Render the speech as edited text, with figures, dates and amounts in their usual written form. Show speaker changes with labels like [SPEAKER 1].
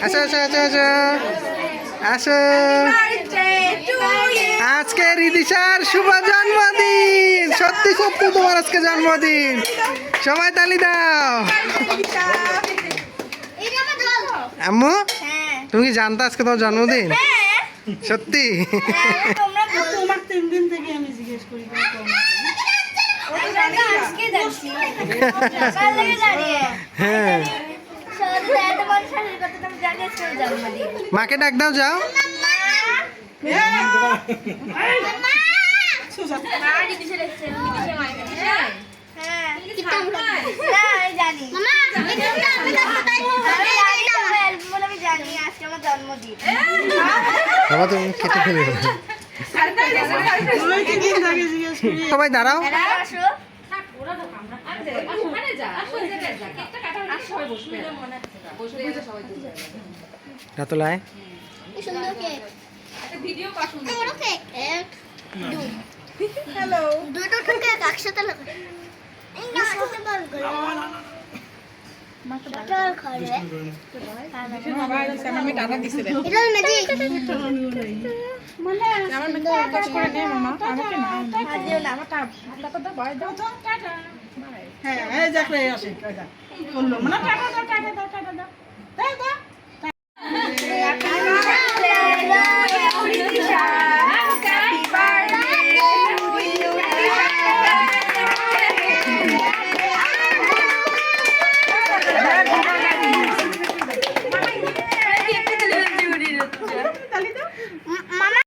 [SPEAKER 1] আসো আসো আসো আসো আসো। আজকে রিদিশার শুভ জন্মদিন। সত্যি সত্যি তোমার আজকে জন্মদিন। সবাই তালি দাও। আম্মু তুমি কি জানতো আজকে তোমার জন্মদিন? সত্যি?
[SPEAKER 2] তোমার 3 দিন থেকে আমি জিজ্ঞেস করি
[SPEAKER 1] হ্যাঁ মাকে ডাক দাও যাও। বাবা তুমি খেতে ফেলে সবাই দাঁড়াও। রাতলায়
[SPEAKER 2] হ্যাঁ